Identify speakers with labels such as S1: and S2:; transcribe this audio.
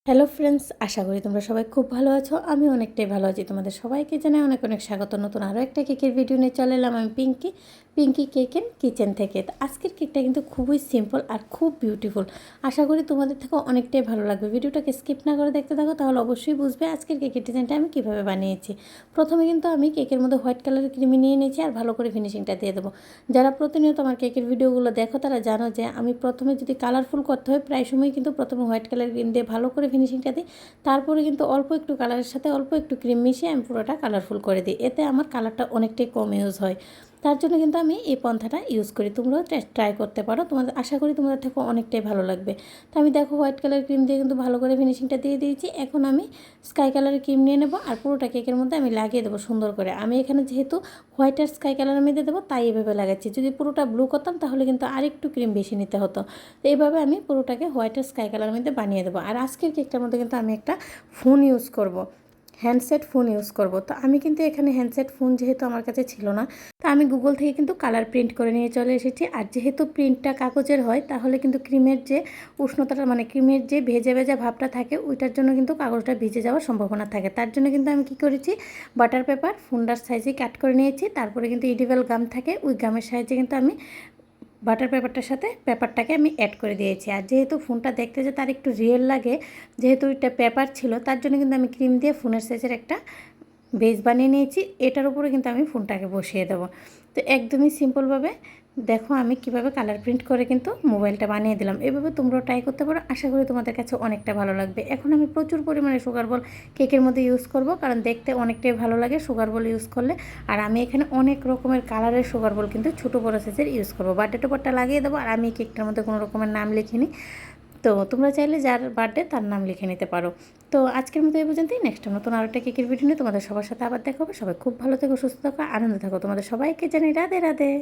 S1: Hello friends, আশা করি তোমরা সবাই খুব ভালো আছো। আমি অনেকটাই ভালো আছি। তোমাদের সবাইকে জানাই অনেক অনেক স্বাগত। নতুন আরও একটা কেকের ভিডিও নিয়ে চলে এলাম আমি পিঙ্কি কেক এন্ড কিচেন থেকে। তো আজকের কেকটা কিন্তু খুবই সিম্পল আর খুব বিউটিফুল। আশা করি তোমাদের থেকে অনেকটাই ভালো লাগবে। ভিডিওটাকে স্কিপ না করে দেখতে থাকো, তাহলে অবশ্যই বুঝবে আজকের কেকের ডিজাইনটা আমি কীভাবে বানিয়েছি। প্রথমে কিন্তু আমি কেকের মধ্যে হোয়াইট কালারের ক্রিমি নিয়ে নিয়েছি আর ভালো করে ফিনিশিংটা দিয়ে দেবো। যারা প্রতিনিয়ত আমার কেকের ভিডিওগুলো দেখো তারা জানো যে আমি প্রথমে যদি কালারফুল করতে হয় প্রায় সময় কিন্তু প্রথমে হোয়াইট কালার ক্রিম দিয়ে ভালো করে ফিনিশিংটা দিই, তারপরে কিন্তু অল্প একটু কালারের সাথে অল্প একটু ক্রিম মিশিয়ে আমি পুরোটা কালারফুল করে দিই। এতে আমার কালারটা অনেকটাই কম ইউজ হয়। তার জন্য কিন্তু আমি এই পন্থাটা ইউজ করি। তোমরাও ট্রাই করতে পারো, তোমাদের আশা করি তোমাদের থেকে অনেকটাই ভালো লাগবে। তো আমি দেখো হোয়াইট কালার ক্রিম দিয়ে কিন্তু ভালো করে ফিনিশিংটা দিয়ে দিয়েছি। এখন আমি স্কাই কালারের ক্রিম নিয়ে নেবো আর পুরোটা কেকের মধ্যে আমি লাগিয়ে দেবো সুন্দর করে। আমি এখানে যেহেতু হোয়াইট আর স্কাই কালারের মধ্যে দেবো তাই এভাবে লাগাচ্ছি। যদি পুরোটা ব্লু করতাম তাহলে কিন্তু আরেকটু ক্রিম বেশি নিতে হতো। তো এইভাবে আমি পুরোটাকে হোয়াইট আর স্কাই কালারের মধ্যে বানিয়ে দেবো। আর আজকের কেকটার মধ্যে কিন্তু আমি একটা ফোন ইউজ করব, হ্যান্ডসেট ফোন ইউজ করব। তো আমি কিন্তু এখানে হ্যান্ডসেট ফোন যেহেতু আমার কাছে ছিল না, তো আমি গুগল থেকে কিন্তু কালার প্রিন্ট করে নিয়ে চলে এসেছি। আর যেহেতু প্রিন্টটা কাগজের হয় তাহলে কিন্তু ক্রিমের যে উষ্ণতাটা মানে ক্রিমের যে ভেজা ভেজা ভাবটা থাকে ওইটার জন্য কিন্তু কাগজটা ভিজে যাওয়ার সম্ভাবনা থাকে। তার জন্য কিন্তু আমি কী করেছি, বাটার পেপার ফুন্ডার সাইজে কাট করে নিয়েছি। তারপরে কিন্তু ইডিবল গাম থাকে, ওই গামের সাহায্যে কিন্তু আমি বাটার পেপারটার সাথে পেপারটাকে আমি অ্যাড করে দিয়েছি। আর যেহেতু ফোনটা দেখতে যে তার একটু রিয়েল লাগে, যেহেতু ওইটা পেপার ছিল, তার জন্য কিন্তু আমি ক্রিম দিয়ে ফোনের সাইজের একটা বেস বানিয়ে নিয়েছি। এটার উপরে কিন্তু আমি ফোনটাকে বসিয়ে দেবো। তো একদমই সিম্পলভাবে দেখো আমি কিভাবে কালার প্রিন্ট করে কিন্তু মোবাইলটা বানিয়ে দিলাম। এভাবে তোমরাও ট্রাই করতে পারো, আশা করি তোমাদের কাছে অনেকটা ভালো লাগবে। এখন আমি প্রচুর পরিমাণে সুগার বল কেকের মধ্যে ইউজ করব, কারণ দেখতে অনেকটাই ভালো লাগে সুগার বল ইউজ করলে। আর আমি এখানে অনেক রকমের কালারের সুগার বল কিন্তু ছোটো বড় সাইজের ইউজ করবো। বার্থডে টোপারটা লাগিয়ে দেবো। আর আমি কেকটার মধ্যে কোনো রকমের নাম লিখিনি, তো তোমরা চাইলে যার বার্থডে তার নাম লিখে নিতে পারো। তো আজকের মতো এই পর্যন্তই। নেক্সট নতুন আরও একটা কেকের ভিডিও নিয়ে তোমাদের সবার সাথে আবার দেখা হবে। সবাই খুব ভালো থেকো, সুস্থ থাকো, আনন্দ থাকো। তোমাদের সবাইকে জানাই রাধে রাধে।